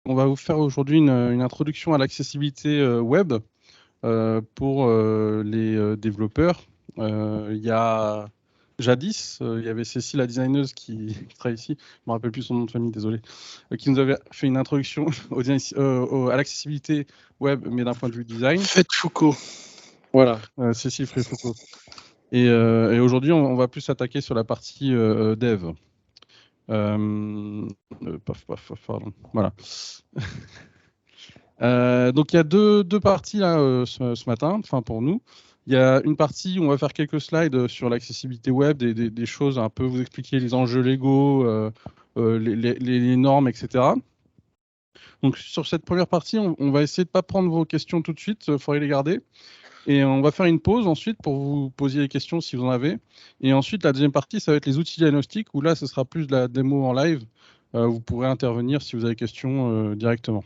On va vous faire aujourd'hui une introduction à l'accessibilité web pour les développeurs. Il y a jadis, il y avait Cécile, la designeuse qui travaille ici, je ne me rappelle plus son nom de famille, désolé, qui nous avait fait une introduction à l'accessibilité web, mais d'un point de vue design. Faites Foucault. Voilà, Cécile Foucault. Et aujourd'hui, on va plus s'attaquer sur la partie dev. Pardon. Voilà. Donc il y a deux parties là ce matin, enfin pour nous. Il y a une partie où on va faire quelques slides sur l'accessibilité web, des choses un peu vous expliquer les enjeux légaux, les normes, etc. Donc sur cette première partie, on va essayer de ne pas prendre vos questions tout de suite, il faudrait les garder. Et on va faire une pause ensuite pour vous poser les questions si vous en avez. Et ensuite, la deuxième partie, ça va être les outils diagnostiques, où là, ce sera plus de la démo en live. Vous pourrez intervenir si vous avez des questions directement.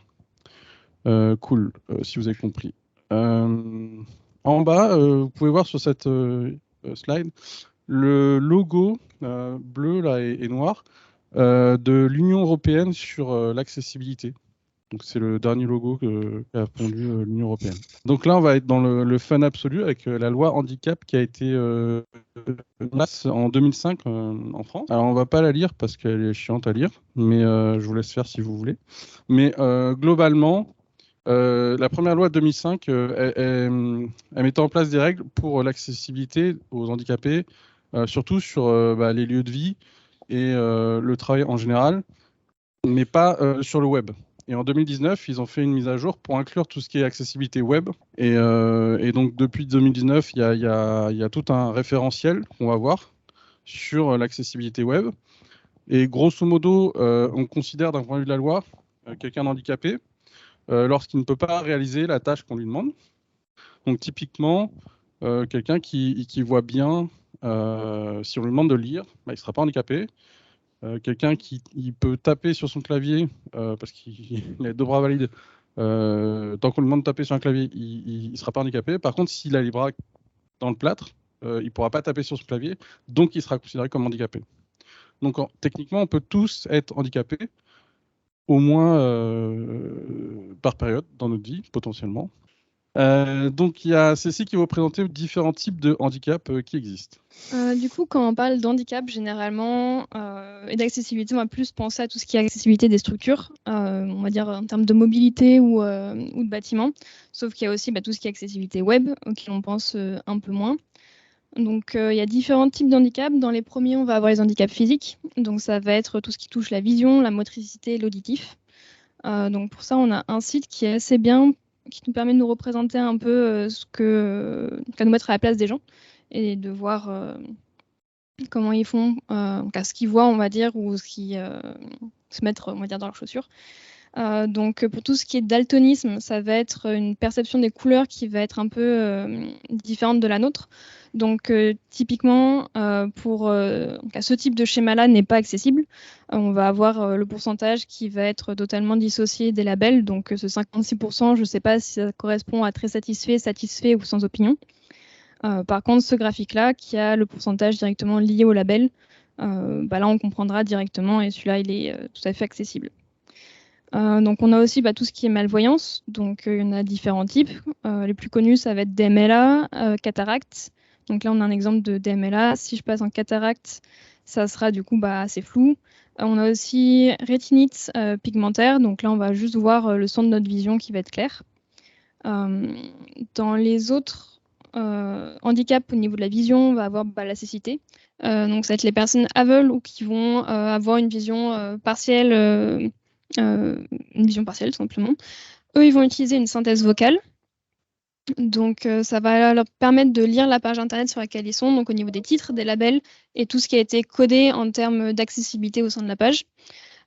Cool, si vous avez compris. En bas, vous pouvez voir sur cette slide le logo bleu là, et noir de l'Union européenne sur l'accessibilité. Donc c'est le dernier logo qu'a pondu l'Union européenne. Donc là, on va être dans le fun absolu avec la loi handicap qui a été mise en 2005 en France. Alors on va pas la lire parce qu'elle est chiante à lire, mais je vous laisse faire si vous voulez. Mais globalement, la première loi de 2005, elle mettait en place des règles pour l'accessibilité aux handicapés, surtout sur les lieux de vie et le travail en général, mais pas sur le web. Et en 2019, ils ont fait une mise à jour pour inclure tout ce qui est accessibilité web. Et donc depuis 2019, il y a tout un référentiel qu'on va voir sur l'accessibilité web. Et grosso modo, on considère d'un point de vue de la loi quelqu'un d'handicapé lorsqu'il ne peut pas réaliser la tâche qu'on lui demande. Donc typiquement, quelqu'un qui voit bien, si on lui demande de lire, il ne sera pas handicapé. Quelqu'un qui peut taper sur son clavier, parce qu'il a 2 bras valides, tant qu'on lui demande de taper sur un clavier, il ne sera pas handicapé. Par contre, s'il a les bras dans le plâtre, il ne pourra pas taper sur son clavier, donc il sera considéré comme handicapé. Donc techniquement, on peut tous être handicapés, au moins par période dans notre vie, potentiellement. Donc il y a Cécile qui va vous présenter différents types de handicap qui existent. Du coup, quand on parle d'handicap, généralement, et d'accessibilité, on va plus penser à tout ce qui est accessibilité des structures, on va dire en termes de mobilité ou de bâtiments. Sauf qu'il y a aussi tout ce qui est accessibilité web, auquel on pense un peu moins. Donc, il y a différents types d'handicap. Dans les premiers, on va avoir les handicaps physiques. Donc, ça va être tout ce qui touche la vision, la motricité, l'auditif. Donc, pour ça, on a un site qui est assez bien, qui nous permet de nous représenter un peu qu'à nous mettre à la place des gens et de voir comment ils font, ce qu'ils voient, on va dire, ou ce qui se mettre, on va dire, dans leurs chaussures. Donc, pour tout ce qui est daltonisme, ça va être une perception des couleurs qui va être un peu différente de la nôtre. Donc, typiquement, pour ce type de schéma-là n'est pas accessible. On va avoir le pourcentage qui va être totalement dissocié des labels. Donc, ce 56%, je ne sais pas si ça correspond à très satisfait, satisfait ou sans opinion. Par contre, ce graphique-là, qui a le pourcentage directement lié au label, là, on comprendra directement et celui-là, il est tout à fait accessible. Donc, on a aussi tout ce qui est malvoyance. Donc, il y en a différents types. Les plus connus, ça va être DMLA, cataracte. Donc là, on a un exemple de DMLA. Si je passe en cataracte, ça sera du coup assez flou. On a aussi rétinite pigmentaire. Donc là, on va juste voir le centre de notre vision qui va être clair. Dans les autres handicaps au niveau de la vision, on va avoir la cécité. Donc ça va être les personnes aveugles ou qui vont avoir une vision partielle, tout simplement. Eux, ils vont utiliser une synthèse vocale. Donc, ça va leur permettre de lire la page internet sur laquelle ils sont, donc au niveau des titres, des labels et tout ce qui a été codé en termes d'accessibilité au sein de la page.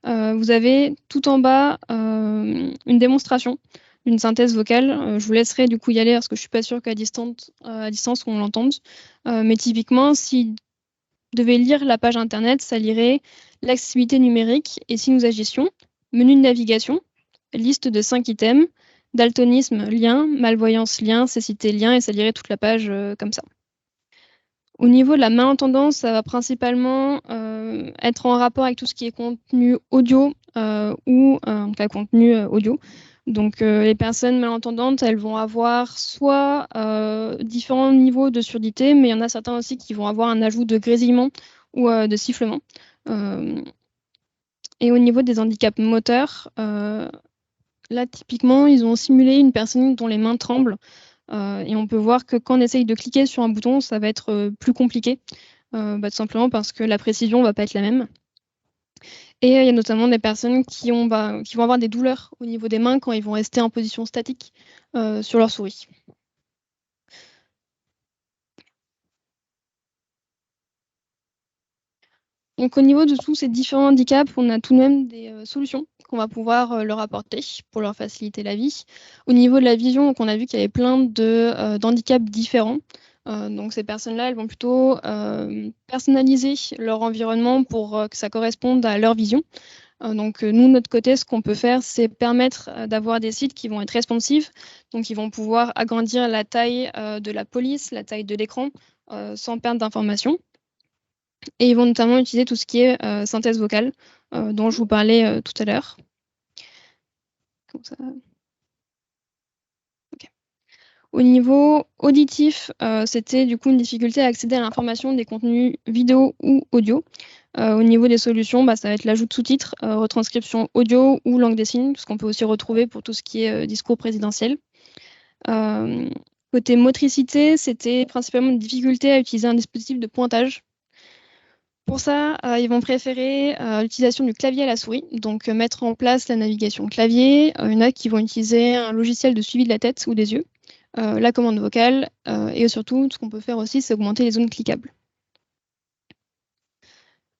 Vous avez tout en bas une démonstration d'une synthèse vocale. Je vous laisserai du coup y aller parce que je ne suis pas sûre qu'à distance on l'entende. Mais typiquement, s'ils devaient lire la page internet, ça lirait l'accessibilité numérique et si nous agissions, menu de navigation, liste de 5 items, daltonisme, lien, malvoyance, lien, cécité, lien, et ça lirait toute la page comme ça. Au niveau de la malentendance, ça va principalement être en rapport avec tout ce qui est contenu audio, ou qu'à contenu audio. Donc les personnes malentendantes, elles vont avoir soit différents niveaux de surdité, mais il y en a certains aussi qui vont avoir un ajout de grésillement ou de sifflement. Et au niveau des handicaps moteurs, là typiquement, ils ont simulé une personne dont les mains tremblent. Et on peut voir que quand on essaye de cliquer sur un bouton, ça va être plus compliqué, tout simplement parce que la précision ne va pas être la même. Et il y a notamment des personnes qui vont avoir des douleurs au niveau des mains quand ils vont rester en position statique sur leur souris. Donc au niveau de tous ces différents handicaps, on a tout de même des solutions qu'on va pouvoir leur apporter pour leur faciliter la vie. Au niveau de la vision, donc, on a vu qu'il y avait plein d'handicaps différents. Donc ces personnes-là, elles vont plutôt personnaliser leur environnement pour que ça corresponde à leur vision. Donc nous, de notre côté, ce qu'on peut faire, c'est permettre d'avoir des sites qui vont être responsifs. Donc ils vont pouvoir agrandir la taille de la police, la taille de l'écran, sans perdre d'informations. Et ils vont notamment utiliser tout ce qui est synthèse vocale, dont je vous parlais tout à l'heure. Comme ça. Okay. Au niveau auditif, c'était du coup une difficulté à accéder à l'information des contenus vidéo ou audio. Au niveau des solutions, ça va être l'ajout de sous-titres, retranscription audio ou langue des signes, ce qu'on peut aussi retrouver pour tout ce qui est discours présidentiel. Côté motricité, c'était principalement une difficulté à utiliser un dispositif de pointage. Pour ça, ils vont préférer l'utilisation du clavier à la souris, donc mettre en place la navigation clavier. Il y en a qui vont utiliser un logiciel de suivi de la tête ou des yeux, la commande vocale, et surtout, ce qu'on peut faire aussi, c'est augmenter les zones cliquables.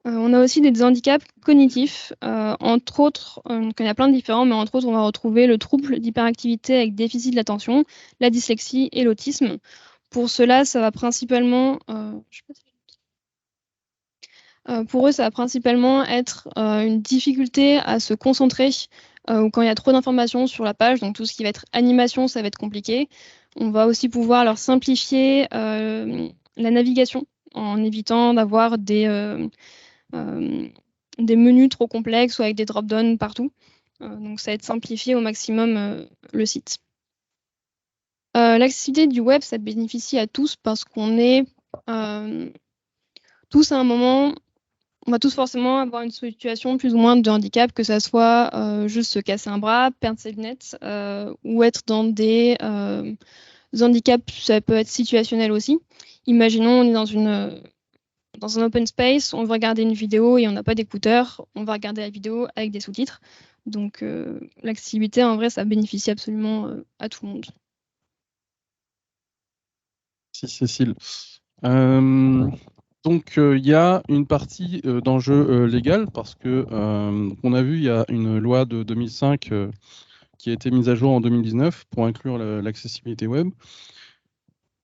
On a aussi des handicaps cognitifs, entre autres, il y en a plein de différents, mais entre autres, on va retrouver le trouble d'hyperactivité avec déficit de l'attention, la dyslexie et l'autisme. Pour cela, ça va principalement... pour eux, ça va principalement être une difficulté à se concentrer ou quand il y a trop d'informations sur la page. Donc tout ce qui va être animation, ça va être compliqué. On va aussi pouvoir leur simplifier la navigation en évitant d'avoir des menus trop complexes ou avec des drop-downs partout. Donc ça va être simplifié au maximum le site. L'accessibilité du web, ça bénéficie à tous parce qu'on est tous à un moment... On va tous forcément avoir une situation plus ou moins de handicap, que ça soit juste se casser un bras, perdre ses lunettes, ou être dans des handicaps, ça peut être situationnel aussi. Imaginons, on est dans un open space, on veut regarder une vidéo et on n'a pas d'écouteurs, on va regarder la vidéo avec des sous-titres. Donc l'accessibilité, en vrai, ça bénéficie absolument à tout le monde. Si, Cécile. Donc, il y a une partie d'enjeu légal parce que on a vu, il y a une loi de 2005 qui a été mise à jour en 2019 pour inclure l'accessibilité web.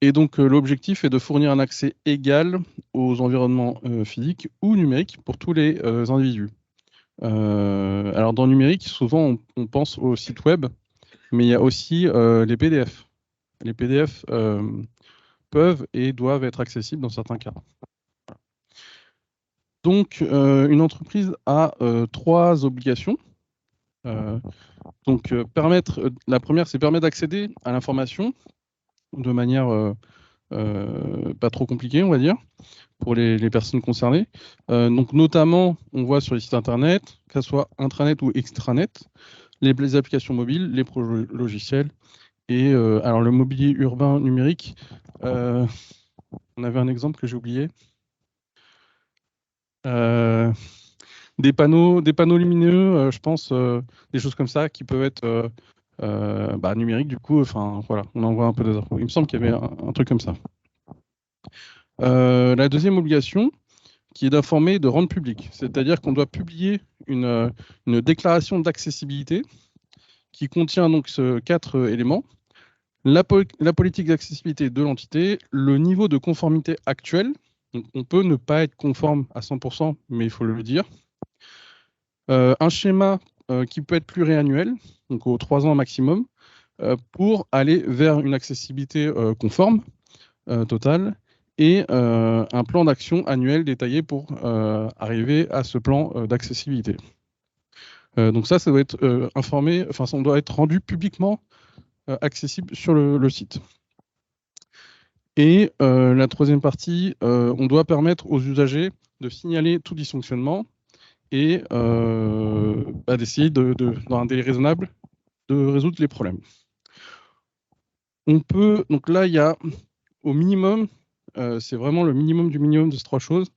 Et donc, l'objectif est de fournir un accès égal aux environnements physiques ou numériques pour tous les individus. Alors, dans le numérique, souvent, on pense au site web, mais il y a aussi les PDF. Les PDF peuvent et doivent être accessibles dans certains cas. Donc, une entreprise a 3 obligations. La première, c'est permettre d'accéder à l'information de manière pas trop compliquée, on va dire, pour les personnes concernées. Donc, notamment, on voit sur les sites internet, que ce soit intranet ou extranet, les applications mobiles, les projets logiciels. Et alors, le mobilier urbain numérique, on avait un exemple que j'ai oublié. Des panneaux lumineux, je pense, des choses comme ça qui peuvent être numériques du coup. Enfin voilà, on en voit un peu des infos. Il me semble qu'il y avait un truc comme ça. La deuxième obligation, qui est d'informer et de rendre public, c'est-à-dire qu'on doit publier une déclaration d'accessibilité qui contient donc 4 éléments. La politique d'accessibilité de l'entité, le niveau de conformité actuel. Donc, on peut ne pas être conforme à 100%, mais il faut le dire. Un schéma qui peut être pluriannuel, donc aux 3 ans maximum, pour aller vers une accessibilité conforme totale, et un plan d'action annuel détaillé pour arriver à ce plan d'accessibilité. Donc ça doit être informé, enfin ça doit être rendu publiquement accessible sur le site. Et la troisième partie, on doit permettre aux usagers de signaler tout dysfonctionnement et d'essayer, dans un délai raisonnable, de résoudre les problèmes. On peut, donc là, il y a au minimum, c'est vraiment le minimum du minimum de ces trois choses,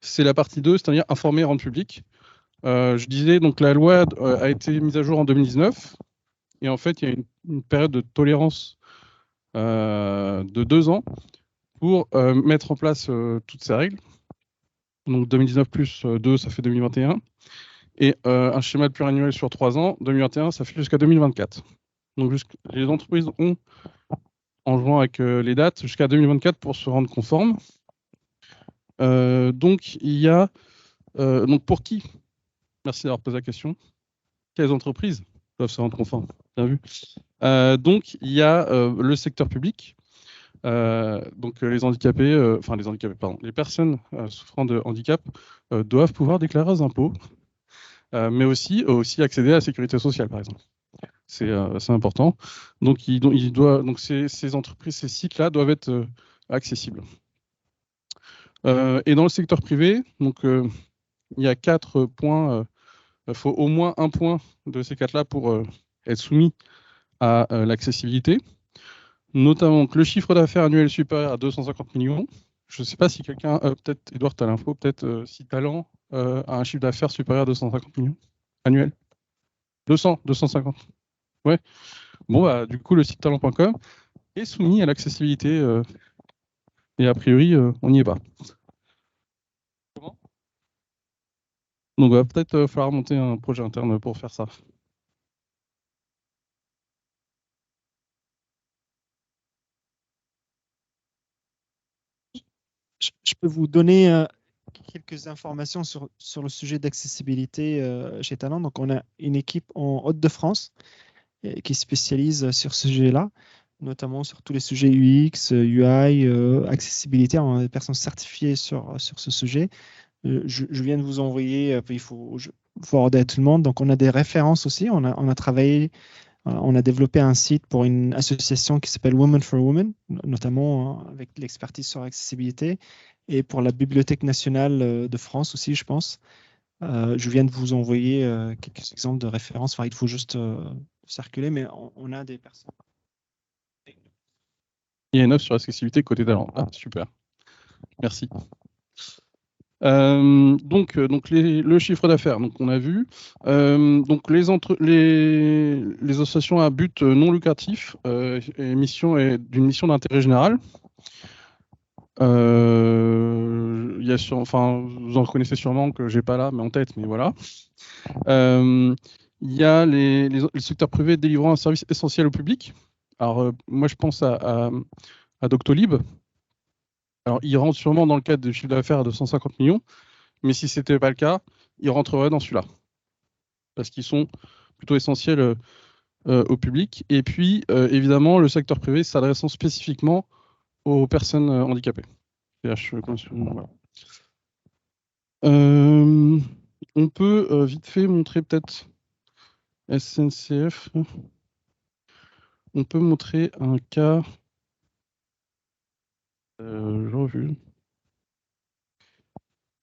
c'est la partie 2, c'est-à-dire informer et rendre public. Je disais, donc la loi a été mise à jour en 2019, et en fait, il y a une période de tolérance de 2 ans pour mettre en place toutes ces règles. Donc 2019 plus 2, ça fait 2021. Et un schéma de pluriannuel sur 3 ans, 2021, ça fait jusqu'à 2024. Donc les entreprises ont, en jouant avec les dates, jusqu'à 2024 pour se rendre conformes. Donc il y a, donc pour qui? Merci d'avoir posé la question. Quelles entreprises doivent se rendre conformes? Bien vu. Donc il y a le secteur public. Donc les handicapés, les personnes souffrant de handicap doivent pouvoir déclarer leurs impôts, mais aussi accéder à la sécurité sociale, par exemple. C'est important. Donc, donc ces entreprises, ces sites-là doivent être accessibles. Et dans le secteur privé, donc il y a 4 points. Il faut au moins un point de ces 4-là pour être soumis à l'accessibilité. Notamment que le chiffre d'affaires annuel supérieur à 250 millions. Je ne sais pas si quelqu'un, peut-être Edouard, tu as l'info, peut-être si Talent a un chiffre d'affaires supérieur à 250 millions annuel. 250. Ouais. Bon, bah, du coup, le site talent.com est soumis à l'accessibilité et a priori, on n'y est pas. Comment? Donc, va peut-être falloir monter un projet interne pour faire ça. Je peux vous donner quelques informations sur le sujet d'accessibilité chez Talent. Donc, on a une équipe en Hauts-de-France qui spécialise sur ce sujet-là, notamment sur tous les sujets UX, UI, accessibilité. On a des personnes certifiées sur ce sujet. Je viens de vous envoyer, il faut forwarder à tout le monde. Donc, on a des références aussi. On a travaillé, on a développé un site pour une association qui s'appelle Women for Women, notamment avec l'expertise sur l'accessibilité, et pour la Bibliothèque nationale de France aussi, je pense. Je viens de vous envoyer quelques exemples de références. Enfin, il faut juste circuler, mais on a des personnes. Il y a une offre sur l'accessibilité côté Talent. Ah, super. Merci. Donc le chiffre d'affaires, donc on a vu. Donc les associations à but non lucratif d'une mission d'intérêt général. Il y a vous en reconnaissez sûrement que j'ai pas là, mais en tête, mais voilà. Il y a les secteurs privés délivrant un service essentiel au public. Alors moi je pense à Doctolib. Alors, il rentre sûrement dans le cadre de chiffre d'affaires à 250 millions, mais si ce n'était pas le cas, il rentrerait dans celui-là, parce qu'ils sont plutôt essentiels au public. Et puis, évidemment, le secteur privé s'adressant spécifiquement aux personnes handicapées. Voilà. On peut vite fait montrer peut-être SNCF. On peut montrer un cas. J'ai revu.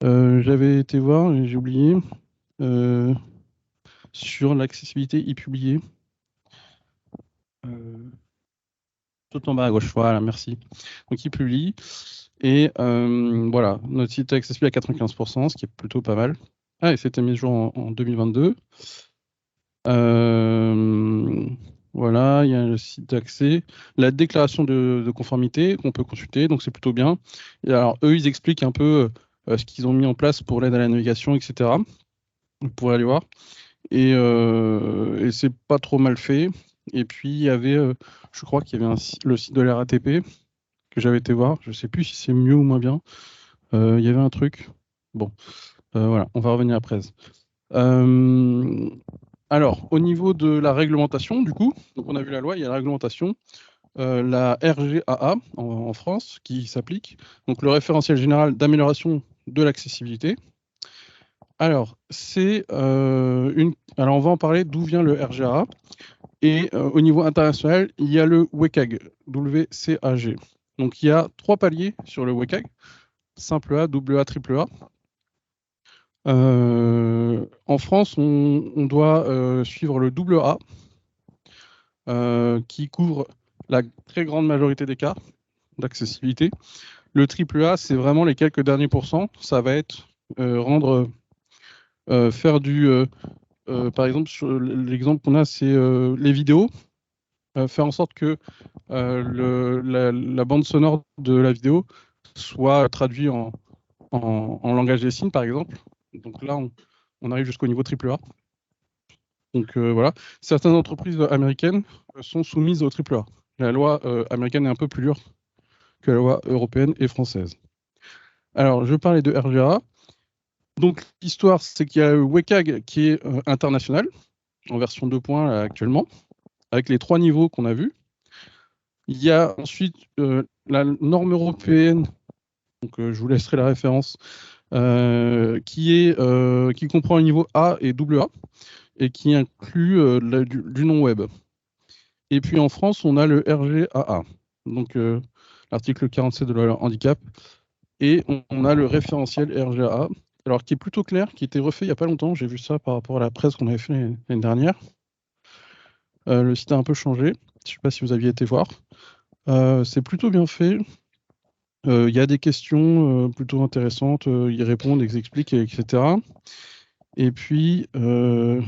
J'avais été voir et j'ai oublié. Sur l'accessibilité e-publié. Tout en bas à gauche, voilà, merci. Donc il publie. Et voilà, notre site est accessible à 95%, ce qui est plutôt pas mal. Ah, et c'était mis à jour en 2022. Voilà, il y a le site d'accès. La déclaration de conformité qu'on peut consulter, donc c'est plutôt bien. Et alors, eux, ils expliquent un peu ce qu'ils ont mis en place pour l'aide à la navigation, etc. Vous pourrez aller voir. Et c'est pas trop mal fait. Et puis, il y avait, je crois qu'il y avait le site de la RATP que j'avais été voir. Je sais plus si c'est mieux ou moins bien. Il y avait un truc. Bon, voilà, on va revenir après. Alors, au niveau de la réglementation, du coup, donc on a vu la loi, il y a la réglementation, la RGAA en France qui s'applique, donc le référentiel général d'amélioration de l'accessibilité. Alors, alors, on va en parler d'où vient le RGA. Et au niveau international, il y a le WCAG, W-C-A-G. Donc, il y a 3 paliers sur le WCAG, simple A, double A, triple A. En France, on doit suivre le double A, qui couvre la très grande majorité des cas d'accessibilité. Le triple A, c'est vraiment les quelques derniers pourcents. Ça va être faire par exemple, l'exemple qu'on a, c'est les vidéos. Faire en sorte que la bande sonore de la vidéo soit traduite en langage des signes, par exemple. Donc là, on arrive jusqu'au niveau triple A. Donc voilà, certaines entreprises américaines sont soumises au triple A. La loi américaine est un peu plus dure que la loi européenne et française. Alors, je parlais de RGA. Donc, l'histoire, c'est qu'il y a le WCAG qui est international, en version 2 points là, actuellement, avec les 3 niveaux qu'on a vus. Il y a ensuite la norme européenne, donc je vous laisserai la référence, qui comprend le niveau A et double A, et qui inclut du non-web. Et puis en France, on a le RGAA, donc l'article 47 de la loi handicap, et on a le référentiel RGAA, alors qui est plutôt clair, qui était refait il n'y a pas longtemps. J'ai vu ça par rapport à la presse qu'on avait fait l'année dernière. Le site a un peu changé. Je ne sais pas si vous aviez été voir. C'est plutôt bien fait. Il y a des questions plutôt intéressantes. Ils répondent, ils expliquent, etc. Et puis, je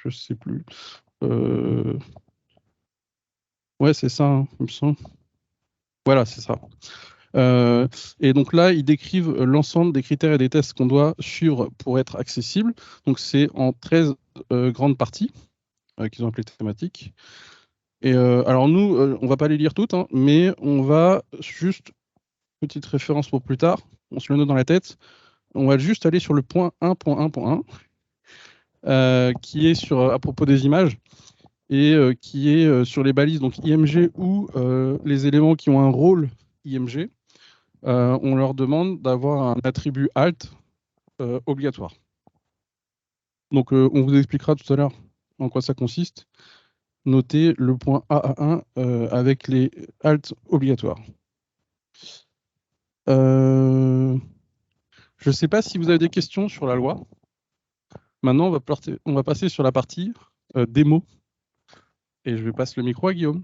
sais plus. Ouais, c'est ça, hein, il me semble. Voilà, c'est ça. Et donc là, ils décrivent l'ensemble des critères et des tests qu'on doit suivre pour être accessible. Donc c'est en 13 grandes parties qu'ils ont appelées thématiques. Et alors nous, on va pas les lire toutes, hein, mais on va juste, petite référence pour plus tard, on se le note dans la tête, on va juste aller sur le point 1.1.1, qui est à propos des images, et qui est sur les balises, donc IMG ou les éléments qui ont un rôle IMG. On leur demande d'avoir un attribut alt obligatoire. Donc on vous expliquera tout à l'heure en quoi ça consiste. Notez le point AA1 avec les alt obligatoires. Je ne sais pas si vous avez des questions sur la loi. Maintenant, on va passer sur la partie démo. Et je vais passer le micro à Guillaume.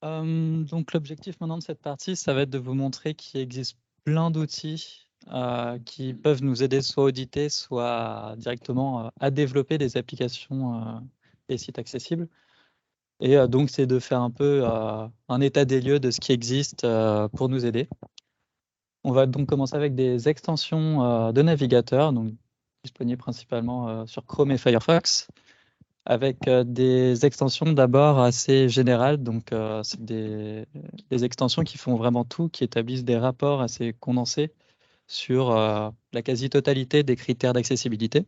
Donc l'objectif maintenant de cette partie, ça va être de vous montrer qu'il existe plein d'outils qui peuvent nous aider soit à auditer, soit directement à développer des applications et sites accessibles. Et donc c'est de faire un peu un état des lieux de ce qui existe pour nous aider. On va donc commencer avec des extensions de navigateur, donc disponibles principalement sur Chrome et Firefox, avec des extensions d'abord assez générales. Donc, c'est des extensions qui font vraiment tout, qui établissent des rapports assez condensés sur la quasi-totalité des critères d'accessibilité.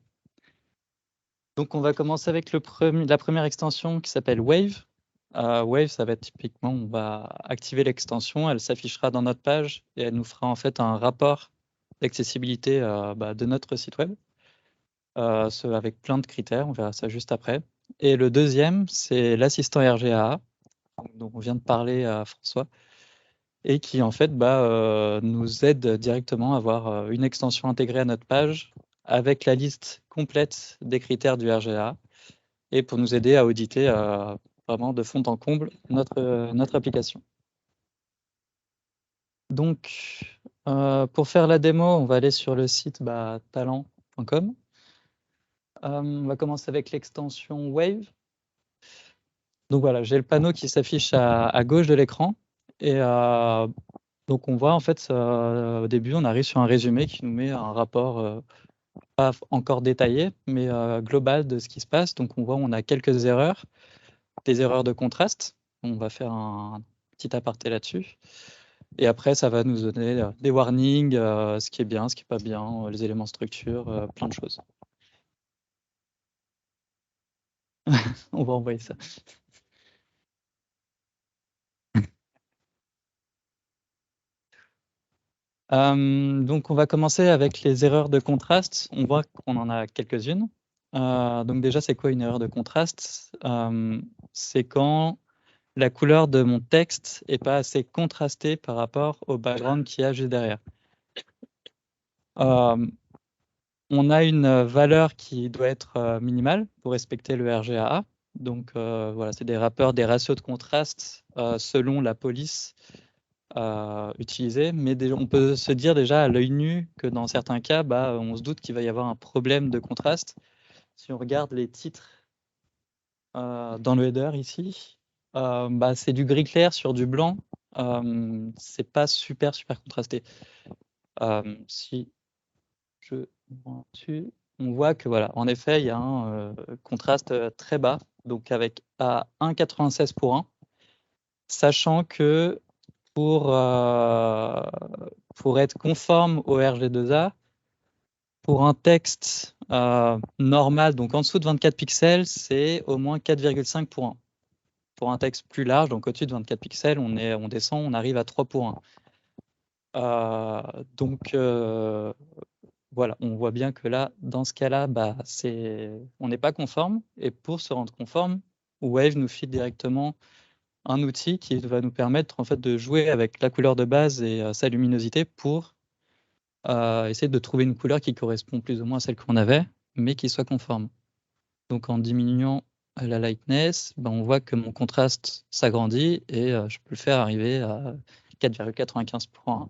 Donc, on va commencer avec la première extension qui s'appelle Wave. Wave, ça va être typiquement, on va activer l'extension, elle s'affichera dans notre page et elle nous fera en fait un rapport d'accessibilité de notre site web, avec plein de critères, on verra ça juste après. Et le deuxième, c'est l'assistant RGAA, dont on vient de parler à François, et qui en fait nous aide directement à avoir une extension intégrée à notre page avec la liste complète des critères du RGAA et pour nous aider à auditer vraiment de fond en comble notre application. Donc, pour faire la démo, on va aller sur le site talent.com. On va commencer avec l'extension Wave. Donc voilà, j'ai le panneau qui s'affiche à gauche de l'écran. Et donc on voit en fait, au début, on arrive sur un résumé qui nous met un rapport pas encore détaillé, mais global de ce qui se passe. Donc on voit on a quelques erreurs, des erreurs de contraste. On va faire un petit aparté là-dessus. Et après, ça va nous donner des warnings, ce qui est bien, ce qui n'est pas bien, les éléments structure, plein de choses. On va envoyer ça. Donc, on va commencer avec les erreurs de contraste. On voit qu'on en a quelques-unes. Donc déjà, c'est quoi une erreur de contraste? C'est quand la couleur de mon texte n'est pas assez contrastée par rapport au background qu'il y a juste derrière. On a une valeur qui doit être minimale pour respecter le RGAA. Donc voilà, c'est des ratios de contraste selon la police utilisée. Mais on peut se dire déjà à l'œil nu que dans certains cas, on se doute qu'il va y avoir un problème de contraste. Si on regarde les titres dans le header ici, c'est du gris clair sur du blanc. C'est pas super contrasté. Si je vois dessus, on voit que voilà, en effet, il y a un contraste très bas, donc avec à 1,96 pour 1, sachant que pour être conforme au RG2A, pour un texte normal, donc en dessous de 24 pixels, c'est au moins 4,5 pour 1. Pour un texte plus large, donc au-dessus de 24 pixels, on descend, on arrive à 3 pour 1. Donc voilà, on voit bien que là, dans ce cas-là, on n'est pas conforme. Et pour se rendre conforme, Wave nous file directement un outil qui va nous permettre en fait de jouer avec la couleur de base et sa luminosité pour essayer de trouver une couleur qui correspond plus ou moins à celle qu'on avait, mais qui soit conforme. Donc en diminuant la lightness, on voit que mon contraste s'agrandit et je peux le faire arriver à 4,95 pour 1,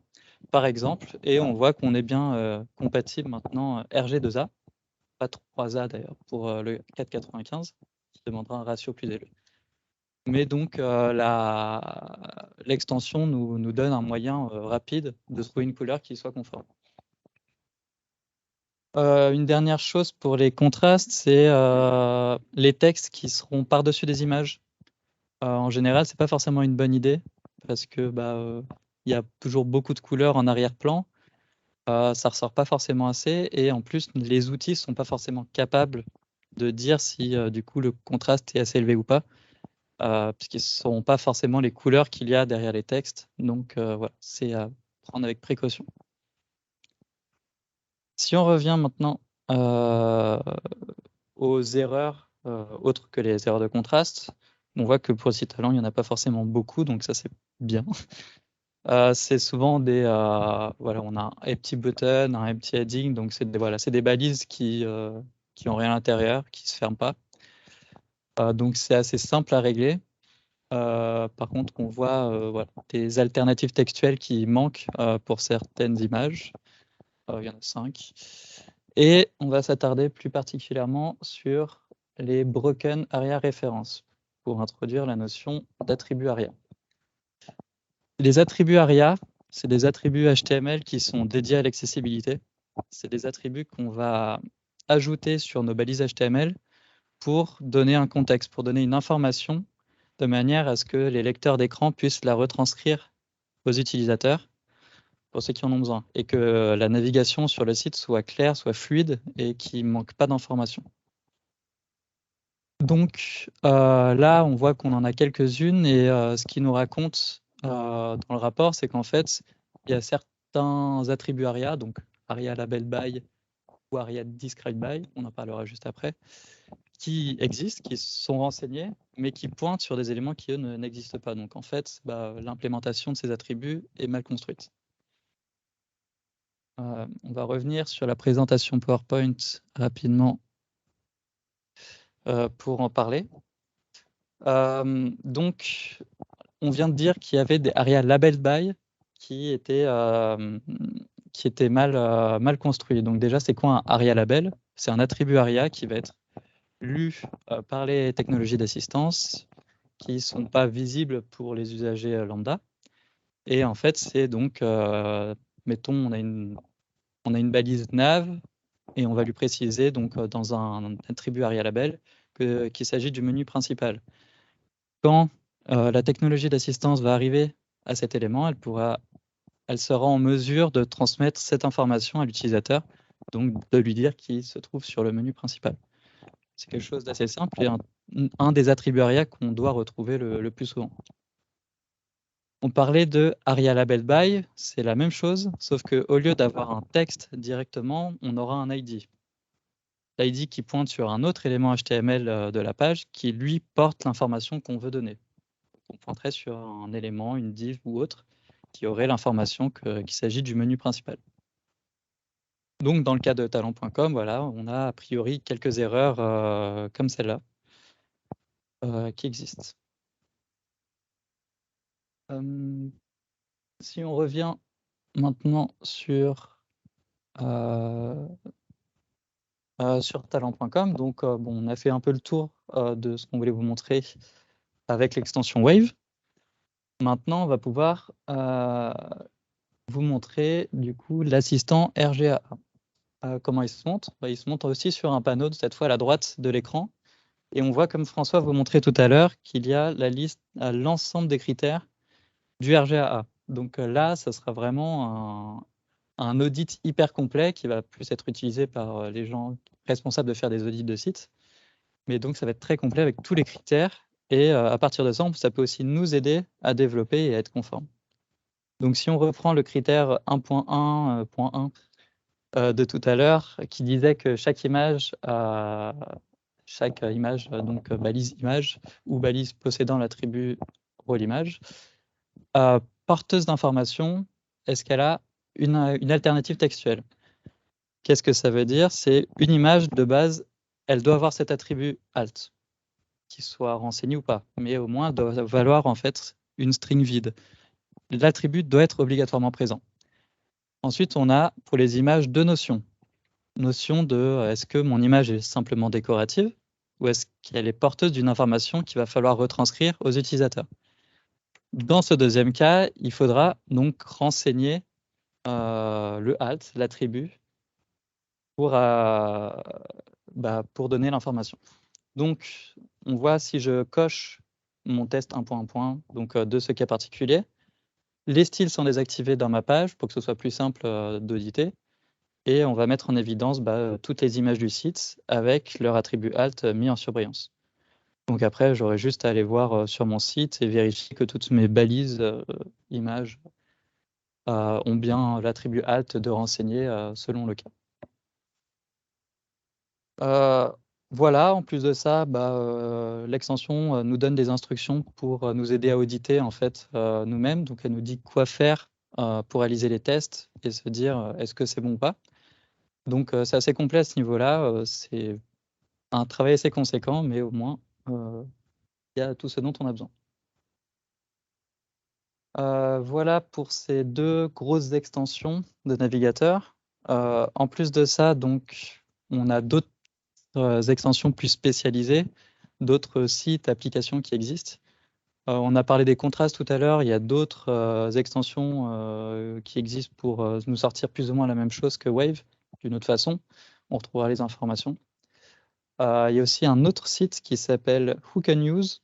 par exemple. Et on voit qu'on est bien compatible maintenant RG2A, pas 3A d'ailleurs, pour le 4,95, qui demandera un ratio plus élevé. Mais donc l'extension nous donne un moyen rapide de trouver une couleur qui soit conforme. Une dernière chose pour les contrastes, c'est les textes qui seront par-dessus des images. En général, c'est pas forcément une bonne idée parce que il y a toujours beaucoup de couleurs en arrière-plan. Ça ressort pas forcément assez et en plus, les outils sont pas forcément capables de dire si du coup le contraste est assez élevé ou pas, puisqu'ils ne sauront pas forcément les couleurs qu'il y a derrière les textes. Donc voilà, c'est à prendre avec précaution. Si on revient maintenant aux erreurs autres que les erreurs de contraste, on voit que pour le site talent, il n'y en a pas forcément beaucoup, donc ça c'est bien. C'est souvent voilà, on a un empty button, un empty heading, donc c'est des balises qui ont rien à l'intérieur, qui se ferment pas. Donc c'est assez simple à régler. Par contre, on voit voilà, des alternatives textuelles qui manquent pour certaines images. Il y en a 5. Et on va s'attarder plus particulièrement sur les broken ARIA references pour introduire la notion d'attribut ARIA. Les attributs ARIA, c'est des attributs HTML qui sont dédiés à l'accessibilité. C'est des attributs qu'on va ajouter sur nos balises HTML pour donner un contexte, pour donner une information de manière à ce que les lecteurs d'écran puissent la retranscrire aux utilisateurs pour ceux qui en ont besoin, et que la navigation sur le site soit claire, soit fluide et qu'il ne manque pas d'informations. Donc là, on voit qu'on en a quelques-unes et ce qui nous raconte dans le rapport, c'est qu'en fait, il y a certains attributs ARIA, donc ARIA label by ou ARIA described by, on en parlera juste après, qui existent, qui sont renseignés, mais qui pointent sur des éléments qui, eux, n'existent pas. Donc en fait, l'implémentation de ces attributs est mal construite. On va revenir sur la présentation PowerPoint rapidement pour en parler. Donc, on vient de dire qu'il y avait des ARIA labeled by qui étaient mal construits. Donc déjà, c'est quoi un ARIA label? C'est un attribut ARIA qui va être lu par les technologies d'assistance qui ne sont pas visibles pour les usagers lambda. Et en fait, c'est donc, mettons, on a une balise nav et on va lui préciser donc dans un attribut ARIA label qu'il s'agit du menu principal. Quand la technologie d'assistance va arriver à cet élément, elle sera en mesure de transmettre cette information à l'utilisateur, donc de lui dire qu'il se trouve sur le menu principal. C'est quelque chose d'assez simple et un des attributs ARIA qu'on doit retrouver le plus souvent. On parlait de ARIA Label By, c'est la même chose, sauf qu'au lieu d'avoir un texte directement, on aura un ID. L'ID qui pointe sur un autre élément HTML de la page qui, lui, porte l'information qu'on veut donner. On pointerait sur un élément, une div ou autre, qui aurait l'information qu'il s'agit du menu principal. Donc, dans le cas de talent.com, voilà, on a a priori quelques erreurs comme celle-là qui existent. Si on revient maintenant sur talent.com, donc on a fait un peu le tour de ce qu'on voulait vous montrer avec l'extension Wave. Maintenant, on va pouvoir vous montrer du coup l'assistant RGA. Comment il se montre? Il se montre aussi sur un panneau, cette fois à la droite de l'écran. Et on voit, comme François vous montrait tout à l'heure, qu'il y a la liste à l'ensemble des critères du RGAA. Donc là, ça sera vraiment un audit hyper complet qui va plus être utilisé par les gens responsables de faire des audits de sites. Mais donc, ça va être très complet avec tous les critères. Et à partir de ça, ça peut aussi nous aider à développer et à être conforme. Donc, si on reprend le critère 1.1.1 de tout à l'heure, qui disait que chaque image, donc balise image ou balise possédant l'attribut rôle image, porteuse d'information, est-ce qu'elle a une alternative textuelle? Qu'est-ce que ça veut dire? C'est une image de base, elle doit avoir cet attribut alt, qu'il soit renseigné ou pas, mais au moins doit valoir en fait une string vide. L'attribut doit être obligatoirement présent. Ensuite, on a pour les images deux notions. Notion de est-ce que mon image est simplement décorative ou est-ce qu'elle est porteuse d'une information qu'il va falloir retranscrire aux utilisateurs. Dans ce deuxième cas, il faudra donc renseigner le alt, l'attribut, pour donner l'information. Donc, on voit si je coche mon test 1.1, donc de ce cas particulier, les styles sont désactivés dans ma page pour que ce soit plus simple d'auditer. Et on va mettre en évidence toutes les images du site avec leur attribut alt mis en surbrillance. Donc après, j'aurai juste à aller voir sur mon site et vérifier que toutes mes balises images ont bien l'attribut alt de renseigner selon le cas. Voilà, en plus de ça, l'extension nous donne des instructions pour nous aider à auditer en fait nous-mêmes. Donc elle nous dit quoi faire pour réaliser les tests et se dire est-ce que c'est bon ou pas. Donc c'est assez complet à ce niveau-là. C'est un travail assez conséquent, mais au moins il y a tout ce dont on a besoin. Voilà pour ces deux grosses extensions de navigateur. En plus de ça, donc, on a d'autres extensions plus spécialisées, d'autres sites, applications qui existent. On a parlé des contrastes tout à l'heure, il y a d'autres extensions qui existent pour nous sortir plus ou moins la même chose que Wave, d'une autre façon. On retrouvera les informations. Il y a aussi un autre site qui s'appelle Who Can Use,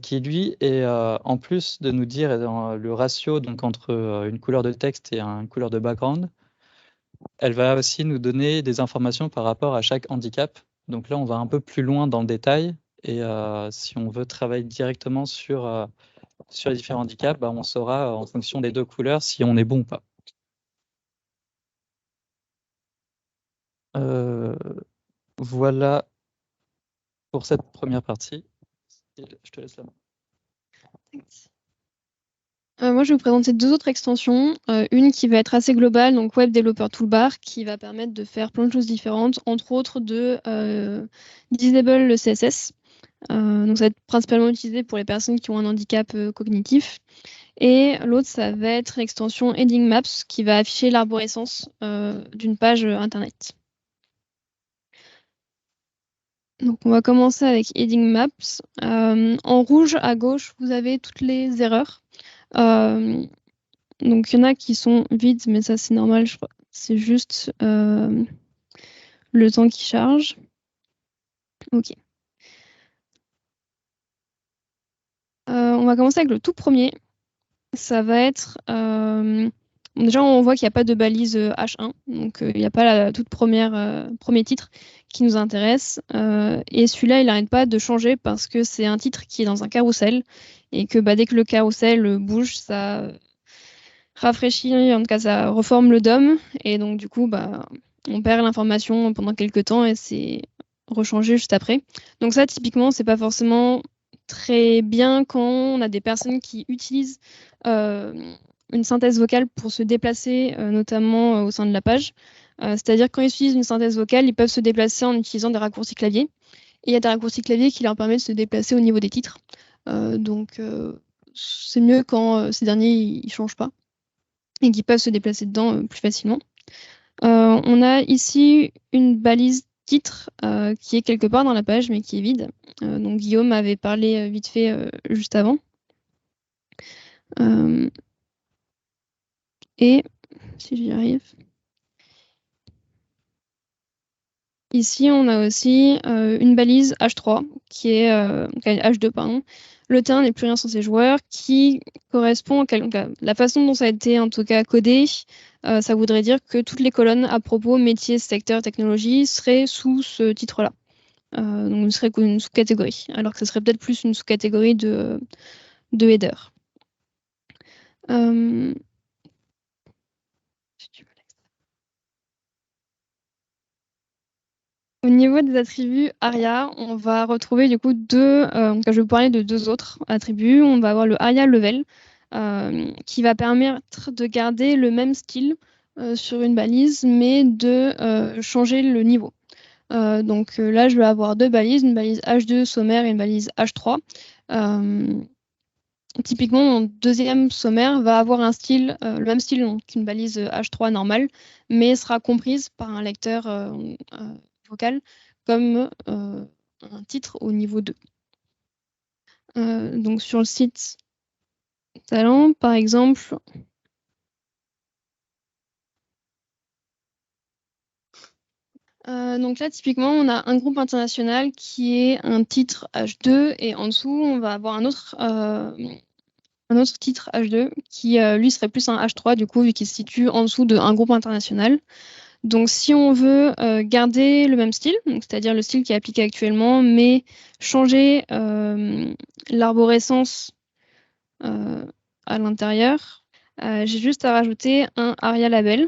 qui lui est, en plus de nous dire le ratio donc, entre une couleur de texte et une couleur de background, elle va aussi nous donner des informations par rapport à chaque handicap. Donc là, on va un peu plus loin dans le détail. Et si on veut travailler directement sur les différents handicaps, on saura en fonction des deux couleurs si on est bon ou pas. Voilà pour cette première partie. Je te laisse la main. Moi, je vais vous présenter deux autres extensions. Une qui va être assez globale, donc Web Developer Toolbar, qui va permettre de faire plein de choses différentes, entre autres de disable le CSS. Donc, ça va être principalement utilisé pour les personnes qui ont un handicap cognitif. Et l'autre, ça va être l'extension Heading Maps, qui va afficher l'arborescence d'une page Internet. Donc, on va commencer avec Heading Maps. En rouge, à gauche, vous avez toutes les erreurs. Donc, il y en a qui sont vides, mais ça, c'est normal, je crois. C'est juste le temps qui charge. OK. On va commencer avec le tout premier. Ça va être... déjà, on voit qu'il n'y a pas de balise H1. Donc, il n'y a pas la toute premier titre qui nous intéresse. Et celui-là, il n'arrête pas de changer parce que c'est un titre qui est dans un carrousel et que dès que le carrousel bouge, ça rafraîchit, en tout cas ça reforme le DOM, et donc du coup on perd l'information pendant quelques temps et c'est rechangé juste après. Donc ça typiquement c'est pas forcément très bien quand on a des personnes qui utilisent une synthèse vocale pour se déplacer, notamment au sein de la page. C'est-à-dire quand ils utilisent une synthèse vocale, ils peuvent se déplacer en utilisant des raccourcis clavier. Et il y a des raccourcis clavier qui leur permettent de se déplacer au niveau des titres. Donc c'est mieux quand ces derniers ne changent pas et qui peuvent se déplacer dedans plus facilement. On a ici une balise titre qui est quelque part dans la page mais qui est vide. Donc Guillaume avait parlé vite fait juste avant. Et si j'y arrive. Ici, on a aussi une balise H3 qui est H2, pardon. Le terrain n'est plus rien sans ces joueurs, qui correspond à la façon dont ça a été en tout cas codé. Ça voudrait dire que toutes les colonnes à propos métier, secteur, technologie seraient sous ce titre-là. Donc, ce serait une sous-catégorie, alors que ce serait peut-être plus une sous-catégorie de header. Au niveau des attributs ARIA, on va retrouver du coup je vais vous parler de deux autres attributs. On va avoir le ARIA level qui va permettre de garder le même style sur une balise, mais de changer le niveau. Donc là, je vais avoir deux balises, une balise H2 sommaire et une balise H3. Typiquement, mon deuxième sommaire va avoir un style, le même style qu'une balise H3 normale, mais sera comprise par un lecteur vocal comme un titre au niveau 2. Donc sur le site Talent, par exemple, donc là, typiquement, on a un groupe international qui est un titre H2 et en dessous, on va avoir un autre titre H2 qui, lui, serait plus un H3, du coup, vu qu'il se situe en dessous d'un groupe international. Donc, si on veut garder le même style, c'est-à-dire le style qui est appliqué actuellement, mais changer l'arborescence à l'intérieur, j'ai juste à rajouter un ARIA label.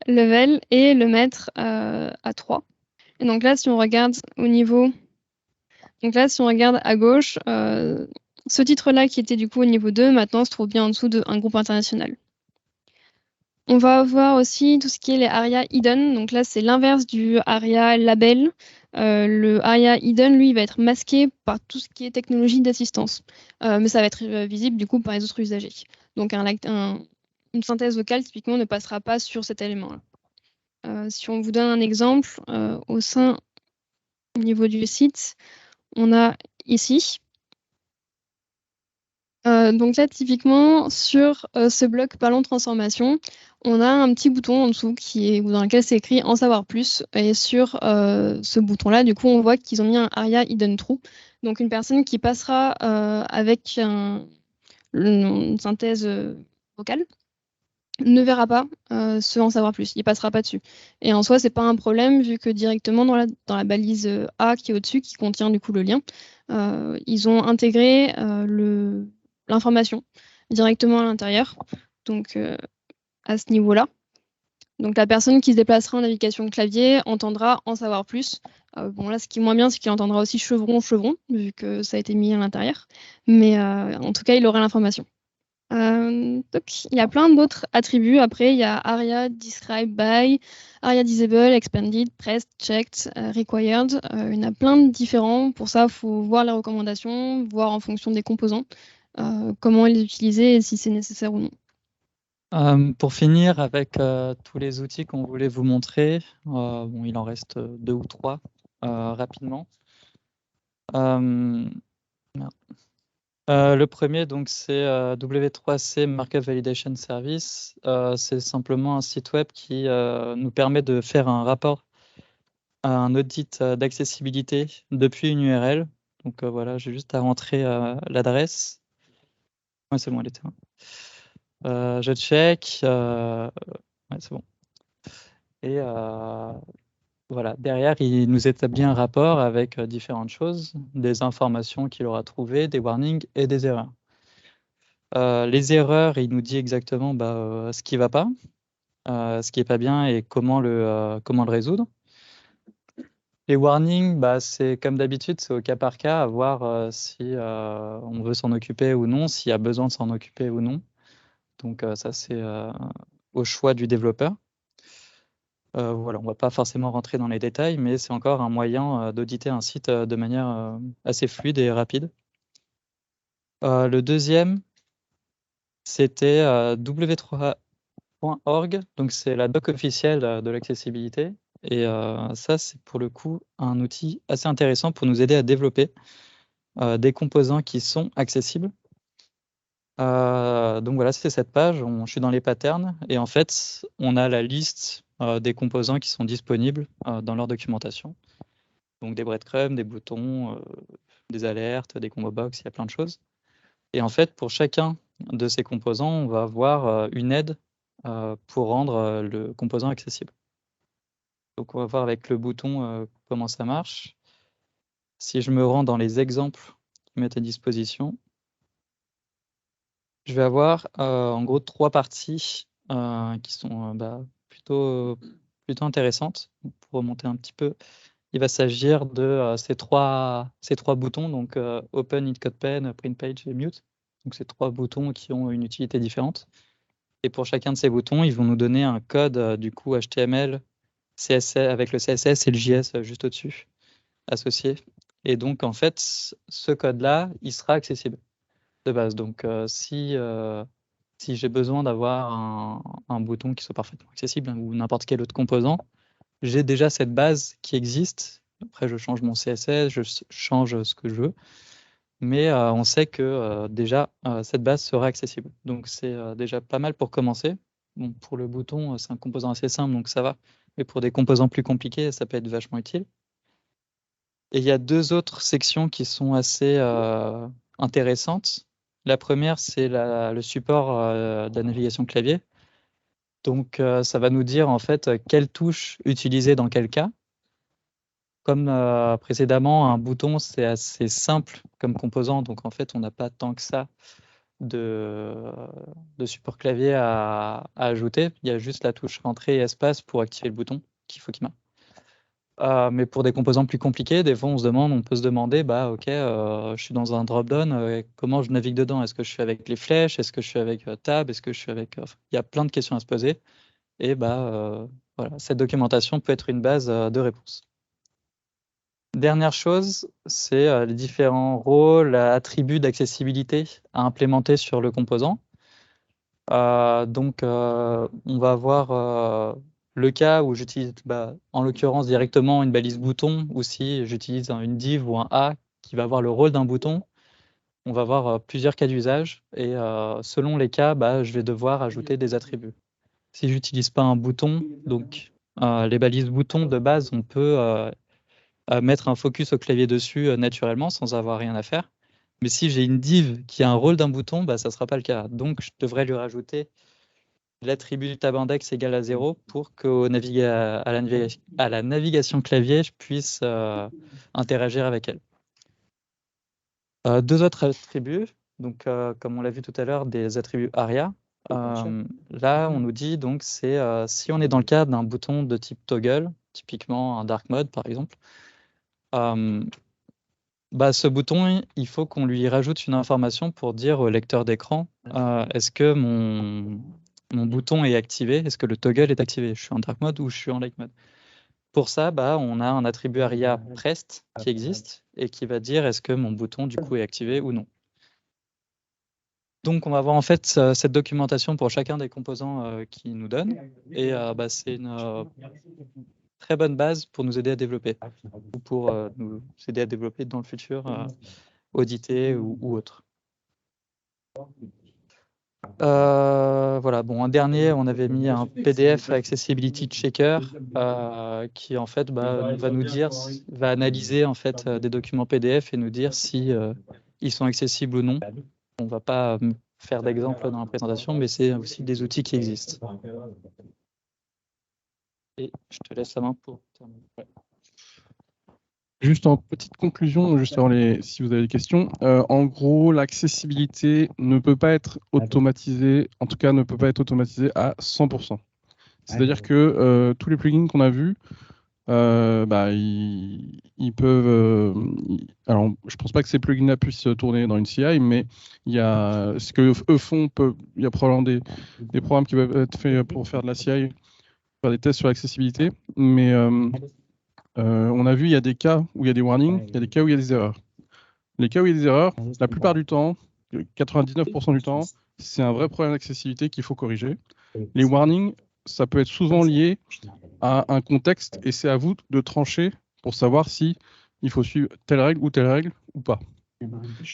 Level et le mettre à 3. Et donc là, si on regarde au niveau... Donc là, si on regarde à gauche, ce titre-là qui était du coup au niveau 2, maintenant se trouve bien en dessous d'un groupe international. On va avoir aussi tout ce qui est les ARIA hidden. Donc là, c'est l'inverse du ARIA label. Le ARIA hidden, lui, il va être masqué par tout ce qui est technologie d'assistance. Mais ça va être visible du coup par les autres usagers. Donc une synthèse vocale, typiquement, ne passera pas sur cet élément-là. Si on vous donne un exemple, au niveau du site, on a ici. Donc là, typiquement, sur ce bloc parlant transformation, on a un petit bouton en dessous dans lequel c'est écrit en savoir plus. Et sur ce bouton-là, du coup, on voit qu'ils ont mis un ARIA hidden true. Donc une personne qui passera avec une synthèse vocale ne verra pas ce en savoir plus, il passera pas dessus. Et en soi, c'est pas un problème vu que directement dans la balise A qui est au-dessus, qui contient du coup le lien, ils ont intégré l'information directement à l'intérieur, donc à ce niveau-là. Donc la personne qui se déplacera en navigation clavier entendra en savoir plus. Bon là, ce qui est moins bien, c'est qu'il entendra aussi chevron, vu que ça a été mis à l'intérieur. Mais en tout cas, il aura l'information. Donc, il y a plein d'autres attributs. Après, il y a ARIA, Describe by, ARIA Disable, Expanded, Pressed, Checked, Required. Il y en a plein de différents. Pour ça, il faut voir les recommandations, voir en fonction des composants, comment les utiliser et si c'est nécessaire ou non. Pour finir avec tous les outils qu'on voulait vous montrer, bon, il en reste 2 ou 3 rapidement. Le premier, donc, c'est W3C Markup Validation Service. C'est simplement un site web qui nous permet de faire un rapport à un audit d'accessibilité depuis une URL. Donc voilà, j'ai juste à rentrer l'adresse. Ouais, c'est bon, elle était là. Je check. Ouais, c'est bon. Et voilà, derrière, il nous établit un rapport avec différentes choses, des informations qu'il aura trouvées, des warnings et des erreurs. Les erreurs, il nous dit exactement ce qui ne va pas, ce qui n'est pas bien et comment le résoudre. Les warnings, c'est comme d'habitude, c'est au cas par cas, à voir si on veut s'en occuper ou non, s'il y a besoin de s'en occuper ou non. Donc ça, c'est au choix du développeur. Voilà, on ne va pas forcément rentrer dans les détails, mais c'est encore un moyen d'auditer un site de manière assez fluide et rapide. Le deuxième, c'était w3.org, donc c'est la doc officielle de l'accessibilité. Et ça, c'est pour le coup un outil assez intéressant pour nous aider à développer des composants qui sont accessibles. Donc voilà, c'est cette page. Je suis dans les patterns et en fait, on a la liste des composants qui sont disponibles dans leur documentation. Donc des breadcrumbs, des boutons, des alertes, des combo box, il y a plein de choses. Et en fait, pour chacun de ces composants, on va avoir une aide pour rendre le composant accessible. Donc on va voir avec le bouton comment ça marche. Si je me rends dans les exemples qui mettent à disposition, je vais avoir en gros 3 parties qui sont plutôt intéressantes. Pour remonter un petit peu, il va s'agir de ces trois boutons, donc Open, Hit Code Pen, Print Page et Mute. Donc ces 3 boutons qui ont une utilité différente. Et pour chacun de ces boutons, ils vont nous donner un code du coup HTML, CSS avec le CSS et le JS juste au-dessus, associé. Et donc en fait, ce code-là, il sera accessible de base. Donc si j'ai besoin d'avoir un bouton qui soit parfaitement accessible ou n'importe quel autre composant, j'ai déjà cette base qui existe. Après, je change mon CSS, je change ce que je veux. Mais on sait que déjà, cette base sera accessible. Donc, c'est déjà pas mal pour commencer. Bon, pour le bouton, c'est un composant assez simple, donc ça va. Mais pour des composants plus compliqués, ça peut être vachement utile. Et il y a 2 autres sections qui sont assez intéressantes. La première, c'est le support de la navigation clavier. Donc, ça va nous dire en fait quelle touche utiliser dans quel cas. Comme précédemment, un bouton, c'est assez simple comme composant. Donc, en fait, on n'a pas tant que ça de support clavier à ajouter. Il y a juste la touche entrée et espace pour activer le bouton qu'il faut qu'il marche. Mais pour des composants plus compliqués, des fois, on peut se demander, OK, je suis dans un drop-down, comment je navigue dedans? Est-ce que je suis avec les flèches? Est-ce que je suis avec Tab? Est-ce que je suis avec... il y a plein de questions à se poser. Et voilà, cette documentation peut être une base de réponse. Dernière chose, c'est les différents rôles, attributs d'accessibilité à implémenter sur le composant. Donc, on va avoir le cas où j'utilise, en l'occurrence, directement une balise bouton, ou si j'utilise une div ou un A qui va avoir le rôle d'un bouton. On va avoir plusieurs cas d'usage et selon les cas, je vais devoir ajouter des attributs. Si j'utilise pas un bouton, donc les balises boutons de base, on peut mettre un focus au clavier dessus naturellement sans avoir rien à faire. Mais si j'ai une div qui a un rôle d'un bouton, ça ne sera pas le cas. Donc, je devrais lui rajouter l'attribut du tab index égale à 0 pour qu'à la navigation clavier, je puisse interagir avec elle. 2 autres attributs, donc comme on l'a vu tout à l'heure, des attributs ARIA. Là, on nous dit donc c'est si on est dans le cadre d'un bouton de type toggle, typiquement un dark mode par exemple, ce bouton, il faut qu'on lui rajoute une information pour dire au lecteur d'écran est-ce que mon bouton est activé, est-ce que le toggle est activé, je suis en dark mode ou je suis en light mode. Pour ça, on a un attribut ARIA prest qui existe et qui va dire est-ce que mon bouton du coup est activé ou non. Donc on va avoir en fait cette documentation pour chacun des composants qu'il nous donne et c'est une très bonne base pour nous aider à développer ou pour nous aider à développer dans le futur, auditer ou autre. Voilà, bon, un dernier, on avait mis un PDF Accessibility Checker qui en fait va analyser en fait des documents PDF et nous dire si ils sont accessibles ou non. On va pas faire d'exemple dans la présentation, mais c'est aussi des outils qui existent. Et je te laisse la main pour terminer. Ouais. Juste en petite conclusion, juste avant si vous avez des questions, en gros, l'accessibilité ne peut pas être automatisée, en tout cas ne peut pas être automatisée à 100%. C'est-à-dire que tous les plugins qu'on a vus, ils peuvent. Alors, je pense pas que ces plugins-là puissent tourner dans une CI, mais il y a ce que eux font. Il y a probablement des programmes qui peuvent être faits pour faire de la CI, faire des tests sur l'accessibilité, mais on a vu, il y a des cas où il y a des warnings, il y a des cas où il y a des erreurs. Les cas où il y a des erreurs, la plupart du temps, 99% du temps, c'est un vrai problème d'accessibilité qu'il faut corriger. Les warnings, ça peut être souvent lié à un contexte et c'est à vous de trancher pour savoir si il faut suivre telle règle ou pas.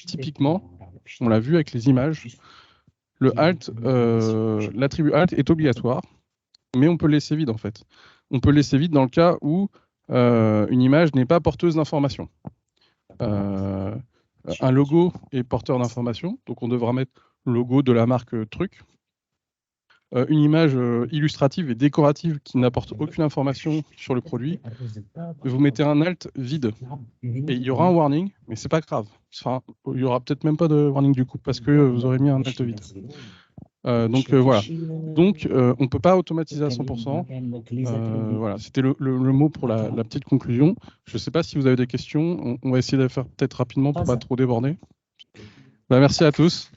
Typiquement, on l'a vu avec les images, le alt, l'attribut alt est obligatoire, mais on peut le laisser vide en fait. On peut le laisser vide dans le cas où une image n'est pas porteuse d'informations. Un logo est porteur d'informations, donc on devra mettre le logo de la marque truc. Une image illustrative et décorative qui n'apporte aucune information sur le produit, vous mettez un alt vide et il y aura un warning, mais c'est pas grave. Enfin, il y aura peut-être même pas de warning du coup parce que vous aurez mis un alt vide. Donc voilà. Donc on peut pas automatiser à 100%. Voilà, c'était le mot pour la petite conclusion. Je ne sais pas si vous avez des questions. On va essayer de faire peut-être rapidement pour pas trop déborder. Merci à tous.